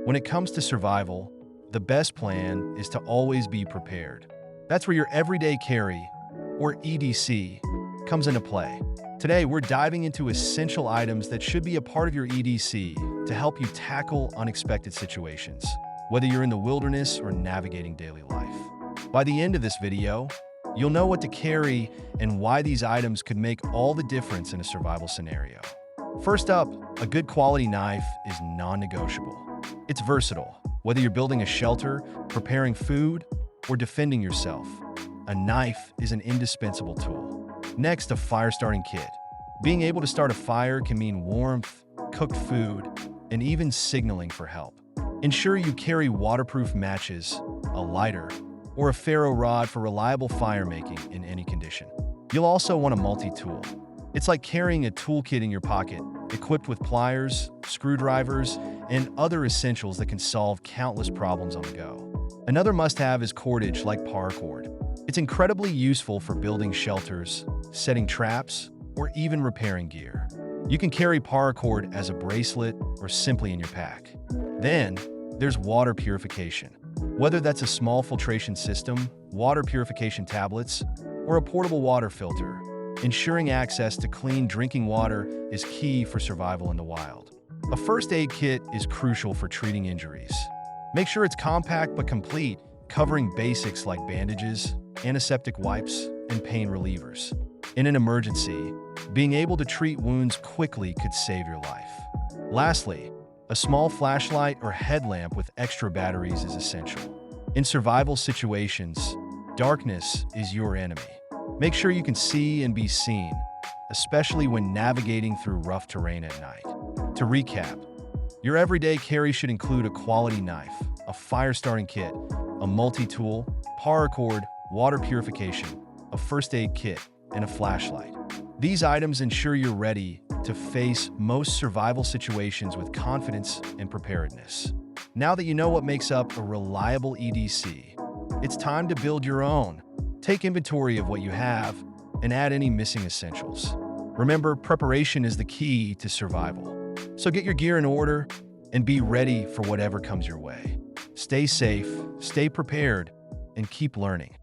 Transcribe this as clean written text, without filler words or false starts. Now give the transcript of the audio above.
When it comes to survival, the best plan is to always be prepared. That's where your everyday carry, or EDC, comes into play. Today, we're diving into essential items that should be a part of your EDC to help you tackle unexpected situations, whether you're in the wilderness or navigating daily life. By the end of this video, you'll know what to carry and why these items could make all the difference in a survival scenario. First up, a good quality knife is non-negotiable. It's versatile. Whether you're building a shelter, preparing food, or defending yourself, a knife is an indispensable tool. Next, a fire-starting kit. Being able to start a fire can mean warmth, cooked food, and even signaling for help. Ensure you carry waterproof matches, a lighter, or a ferro rod for reliable fire-making in any condition. You'll also want a multi-tool. It's like carrying a toolkit in your pocket, equipped with pliers, screwdrivers, and other essentials that can solve countless problems on the go. Another must-have is cordage like paracord. It's incredibly useful for building shelters, setting traps, or even repairing gear. You can carry paracord as a bracelet or simply in your pack. Then, there's water purification. Whether that's a small filtration system, water purification tablets, or a portable water filter, ensuring access to clean drinking water is key for survival in the wild. A first aid kit is crucial for treating injuries. Make sure it's compact but complete, covering basics like bandages, antiseptic wipes, and pain relievers. In an emergency, being able to treat wounds quickly could save your life. Lastly, a small flashlight or headlamp with extra batteries is essential. In survival situations, darkness is your enemy. Make sure you can see and be seen, especially when navigating through rough terrain at night. To recap, your everyday carry should include a quality knife, a fire-starting kit, a multi-tool, paracord, water purification, a first aid kit, and a flashlight. These items ensure you're ready to face most survival situations with confidence and preparedness. Now that you know what makes up a reliable EDC, it's time to build your own. Take inventory of what you have and add any missing essentials. Remember, preparation is the key to survival. So get your gear in order and be ready for whatever comes your way. Stay safe, stay prepared, and keep learning.